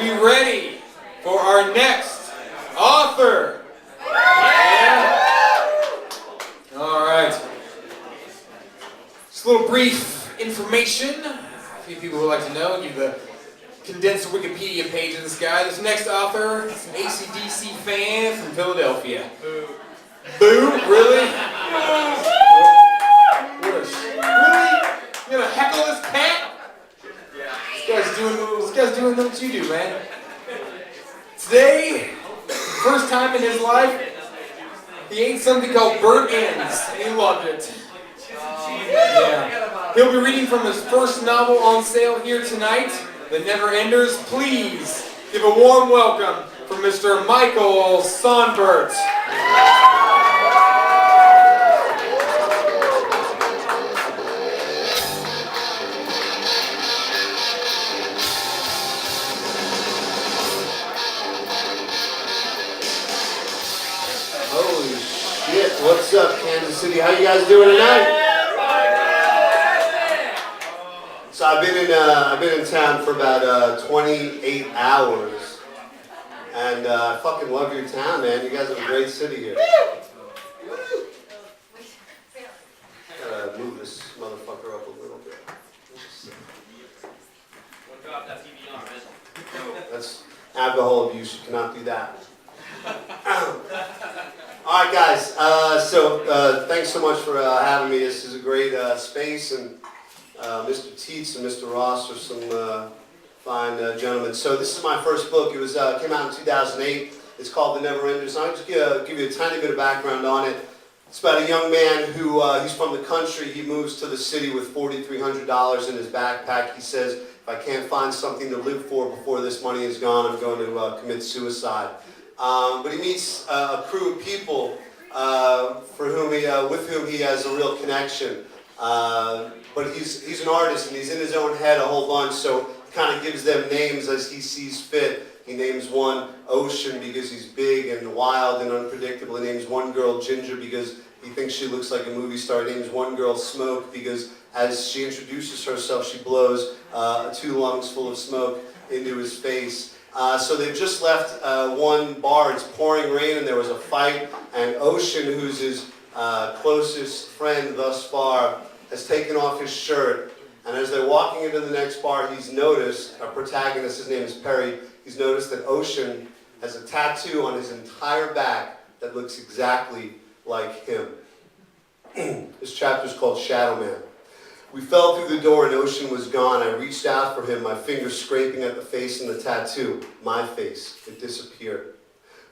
we ready for our next author? Yeah. All right. Just a little brief information. A few people would like to know. Give the condensed Wikipedia page of this guy. This next author is an AC/DC fan from Philadelphia. Boo. Boo? Really? Really? You gonna heckle this cat? This guy's doing what you do, man. Today, first time in his life, he ate something called burnt ends, and he loved it. Yeah. He'll be reading from his first novel on sale here tonight, The Never Enders. Please give a warm welcome for Mr. Michael Sonbert. Holy shit, what's up, Kansas City? How you guys doing tonight? So I've been in town for about 28 hours, and I fucking love your town, man. You guys have a great city here. Gotta move this motherfucker up a little bit. That's alcohol abuse. You cannot do that. All right, guys. Thanks so much for having me. This is a great space, and Mr. Teets and Mr. Ross are some fine gentlemen. So this is my first book. It was came out in 2008. It's called The Never Enders. I'll just give you a tiny bit of background on it. It's about a young man who he's from the country. He moves to the city with $4,300 in his backpack. He says, if I can't find something to live for before this money is gone, I'm going to commit suicide. But he meets a crew of people with whom he has a real connection. But he's an artist, and he's in his own head a whole bunch, so he kind of gives them names as he sees fit. He names one Ocean because he's big and wild and unpredictable. He names one girl Ginger because he thinks she looks like a movie star. He names one girl Smoke because as she introduces herself, she blows 2 lungs full of smoke into his face. So they've just left one bar. It's pouring rain, and there was a fight. And Ocean, who's his closest friend thus far, has taken off his shirt. And as they're walking into the next bar, he's noticed, our protagonist, his name is Perry, he's noticed that Ocean has a tattoo on his entire back that looks exactly like him. This chapter is called Shadow Man. We fell through the door and Ocean was gone. I reached out for him, my fingers scraping at the face in the tattoo. My face. It disappeared.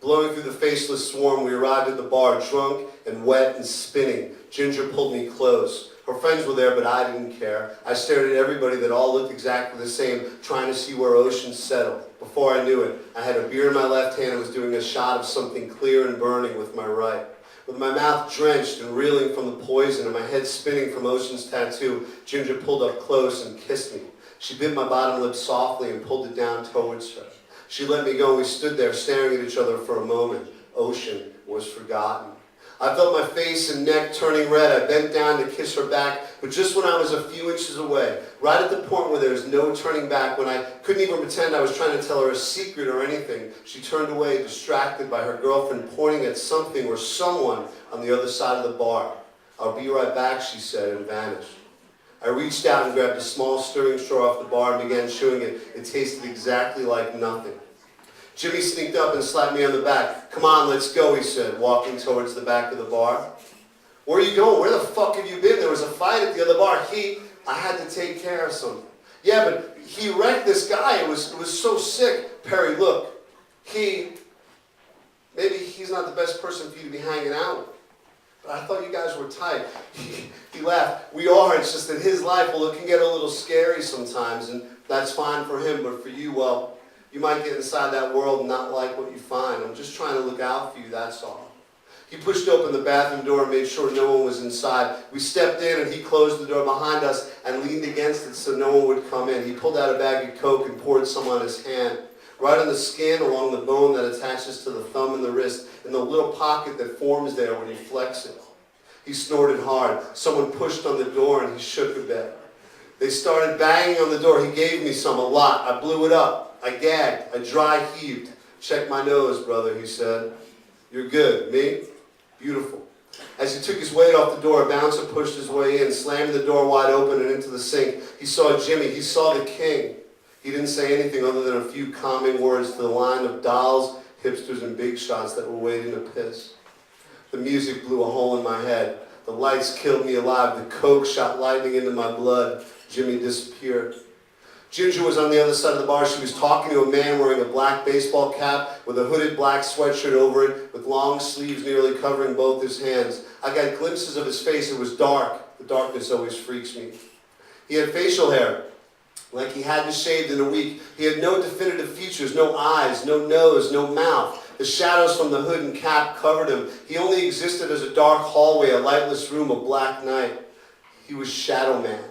Blowing through the faceless swarm, we arrived at the bar, drunk and wet and spinning. Ginger pulled me close. Her friends were there, but I didn't care. I stared at everybody that all looked exactly the same, trying to see where Ocean settled. Before I knew it, I had a beer in my left hand and was doing a shot of something clear and burning with my right. With my mouth drenched and reeling from the poison and my head spinning from Ocean's tattoo, Ginger pulled up close and kissed me. She bit my bottom lip softly and pulled it down towards her. She let me go and we stood there staring at each other for a moment. Ocean was forgotten. I felt my face and neck turning red. I bent down to kiss her back, but just when I was a few inches away, right at the point where there was no turning back, when I couldn't even pretend I was trying to tell her a secret or anything, she turned away, distracted by her girlfriend pointing at something or someone on the other side of the bar. I'll be right back, she said, and vanished. I reached out and grabbed a small stirring straw off the bar and began chewing it. It tasted exactly like nothing. Jimmy sneaked up and slapped me on the back. Come on, let's go, he said, walking towards the back of the bar. Where are you going? Where the fuck have you been? There was a fight at the other bar. I had to take care of something. Yeah, but he wrecked this guy. It was so sick. Perry, look, maybe he's not the best person for you to be hanging out with. But I thought you guys were tight. He laughed. We are. It's just that his life, well, it can get a little scary sometimes, and that's fine for him. But for you, well, you might get inside that world and not like what you find. I'm just trying to look out for you, that's all. He pushed open the bathroom door and made sure no one was inside. We stepped in and he closed the door behind us and leaned against it so no one would come in. He pulled out a bag of Coke and poured some on his hand. Right on the skin, along the bone that attaches to the thumb and the wrist, in the little pocket that forms there when you flex it. He snorted hard. Someone pushed on the door and he shook a bit. They started banging on the door. He gave me some, a lot. I blew it up. I gagged. I dry heaved. Check my nose, brother, he said. You're good. Me? Beautiful. As he took his weight off the door, a bouncer pushed his way in, slamming the door wide open and into the sink. He saw Jimmy. He saw the king. He didn't say anything other than a few calming words to the line of dolls, hipsters, and big shots that were waiting to piss. The music blew a hole in my head. The lights killed me alive. The coke shot lightning into my blood. Jimmy disappeared. Ginger was on the other side of the bar. She was talking to a man wearing a black baseball cap with a hooded black sweatshirt over it, with long sleeves nearly covering both his hands. I got glimpses of his face. It was dark. The darkness always freaks me. He had facial hair, like he hadn't shaved in a week. He had no definitive features, no eyes, no nose, no mouth. The shadows from the hood and cap covered him. He only existed as a dark hallway, a lightless room, a black night. He was Shadow Man.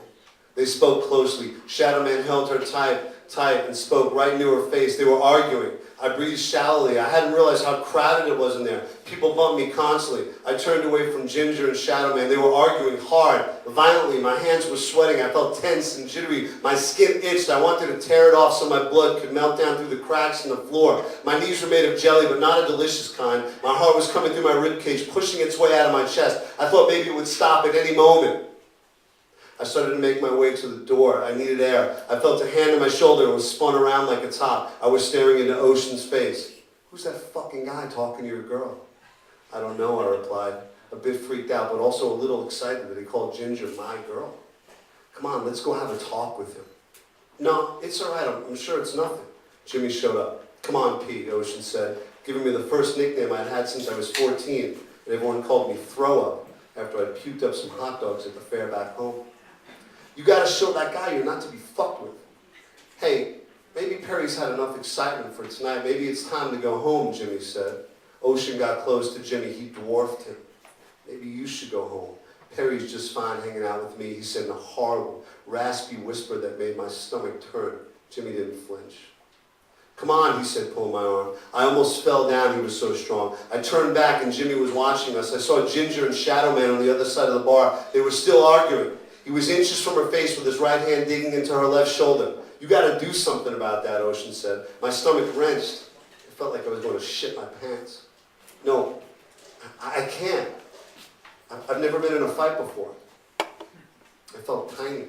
They spoke closely. Shadow Man held her tight and spoke right into her face. They were arguing. I breathed shallowly. I hadn't realized how crowded it was in there. People bumped me constantly. I turned away from Ginger and Shadow Man. They were arguing hard, violently. My hands were sweating. I felt tense and jittery. My skin itched. I wanted to tear it off so my blood could melt down through the cracks in the floor. My knees were made of jelly, but not a delicious kind. My heart was coming through my ribcage, pushing its way out of my chest. I thought maybe it would stop at any moment. I started to make my way to the door. I needed air. I felt a hand on my shoulder and was spun around like a top. I was staring into Ocean's face. Who's that fucking guy talking to your girl? I don't know, I replied, a bit freaked out, but also a little excited that he called Ginger my girl. Come on, let's go have a talk with him. No, it's all right. I'm sure it's nothing. Jimmy showed up. Come on, Pete, Ocean said, giving me the first nickname I'd had since I was 14, and everyone called me Throw Up after I'd puked up some hot dogs at the fair back home. You gotta show that guy you're not to be fucked with. Hey, maybe Perry's had enough excitement for tonight. Maybe it's time to go home, Jimmy said. Ocean got close to Jimmy. He dwarfed him. Maybe you should go home. Perry's just fine hanging out with me, he said in a horrible, raspy whisper that made my stomach turn. Jimmy didn't flinch. Come on, he said, pulling my arm. I almost fell down, he was so strong. I turned back and Jimmy was watching us. I saw Ginger and Shadow Man on the other side of the bar. They were still arguing. He was inches from her face with his right hand digging into her left shoulder. You gotta do something about that, Ocean said. My stomach wrenched. It felt like I was going to shit my pants. No, I can't. I've never been in a fight before. I felt tiny.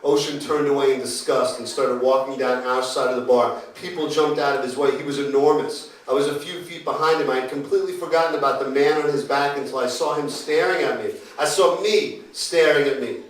Ocean turned away in disgust and started walking down our side of the bar. People jumped out of his way. He was enormous. I was a few feet behind him. I had completely forgotten about the man on his back until I saw him staring at me. I saw me staring at me.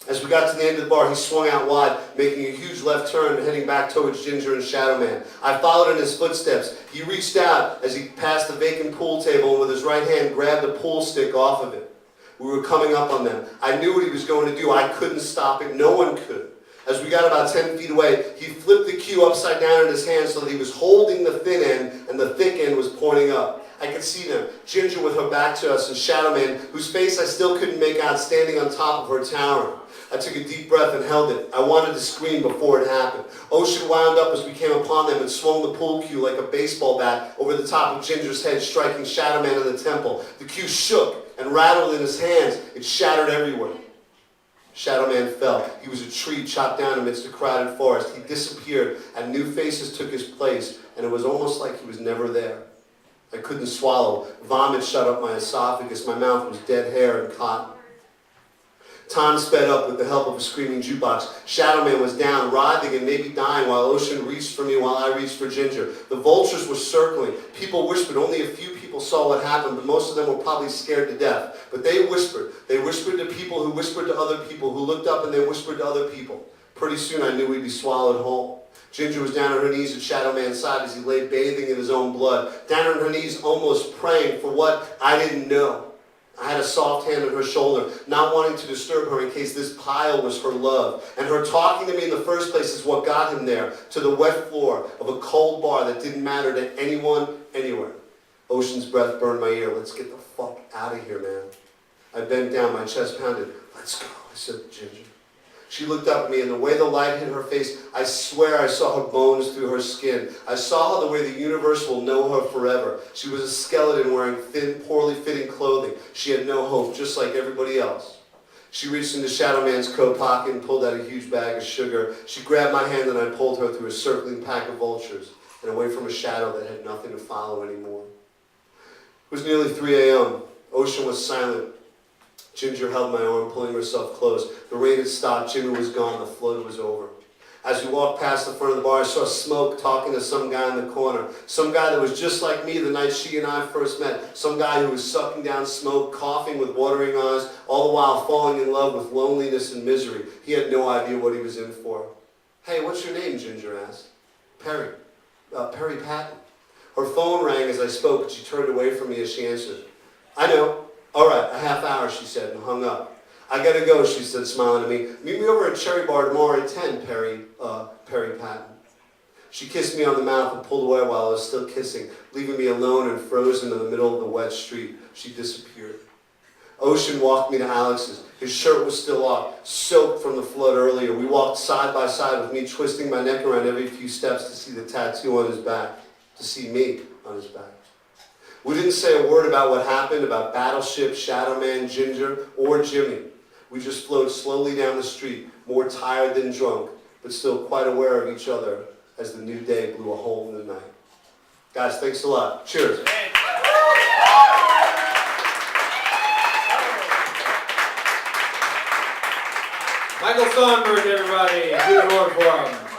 As we got to the end of the bar, he swung out wide, making a huge left turn and heading back towards Ginger and Shadow Man. I followed in his footsteps. He reached out as he passed the vacant pool table and with his right hand grabbed a pool stick off of it. We were coming up on them. I knew what he was going to do. I couldn't stop it. No one could. As we got about 10 feet away, he flipped the cue upside down in his hand so that he was holding the thin end and the thick end was pointing up. I could see them, Ginger with her back to us and Shadow Man, whose face I still couldn't make out, standing on top of her tower. I took a deep breath and held it. I wanted to scream before it happened. Ocean wound up as we came upon them and swung the pool cue like a baseball bat over the top of Ginger's head, striking Shadow Man in the temple. The cue shook and rattled in his hands. It shattered everywhere. Shadow Man fell. He was a tree chopped down amidst a crowded forest. He disappeared, and new faces took his place, and it was almost like he was never there. I couldn't swallow. Vomit shut up my esophagus. My mouth was dead hair and cotton. Time sped up with the help of a screaming jukebox. Shadow Man was down, writhing and maybe dying, while Ocean reached for me while I reached for Ginger. The vultures were circling. People whispered. Only a few people saw what happened, but most of them were probably scared to death. But they whispered. They whispered to people who whispered to other people, who looked up and they whispered to other people. Pretty soon I knew we'd be swallowed whole. Ginger was down on her knees at Shadow Man's side as he lay bathing in his own blood. Down on her knees, almost praying for what I didn't know. I had a soft hand on her shoulder, not wanting to disturb her in case this pile was her love. And her talking to me in the first place is what got him there, to the wet floor of a cold bar that didn't matter to anyone, anywhere. Ocean's breath burned my ear. Let's get the fuck out of here, man. I bent down, my chest pounded. Let's go, I said to Ginger. She looked up at me, and the way the light hit her face, I swear I saw her bones through her skin. I saw her the way the universe will know her forever. She was a skeleton wearing thin, poorly fitting clothing. She had no hope, just like everybody else. She reached into Shadow Man's coat pocket and pulled out a huge bag of sugar. She grabbed my hand and I pulled her through a circling pack of vultures and away from a shadow that had nothing to follow anymore. It was nearly 3 a.m. Ocean was silent. Ginger held my arm, pulling herself close. The rain had stopped. Jimmy was gone. The flood was over. As we walked past the front of the bar, I saw Smoke talking to some guy in the corner. Some guy that was just like me the night she and I first met. Some guy who was sucking down smoke, coughing with watering eyes, all the while falling in love with loneliness and misery. He had no idea what he was in for. "Hey, what's your name?" Ginger asked. "Perry. Perry Patton." Her phone rang as I spoke, and she turned away from me as she answered. "I know. All right, a half hour," she said, and hung up. "I gotta go," she said, smiling at me. "Meet me over at Cherry Bar tomorrow at 10, Perry Patton." She kissed me on the mouth and pulled away while I was still kissing, leaving me alone and frozen in the middle of the wet street. She disappeared. Ocean walked me to Alex's. His shirt was still off, soaked from the flood earlier. We walked side by side with me twisting my neck around every few steps to see the tattoo on his back, to see me on his back. We didn't say a word about what happened, about Battleship, Shadow Man, Ginger, or Jimmy. We just flowed slowly down the street, more tired than drunk, but still quite aware of each other as the new day blew a hole in the night. Guys, thanks a lot. Cheers. Michael Sonbert, everybody. Do the Lord for him.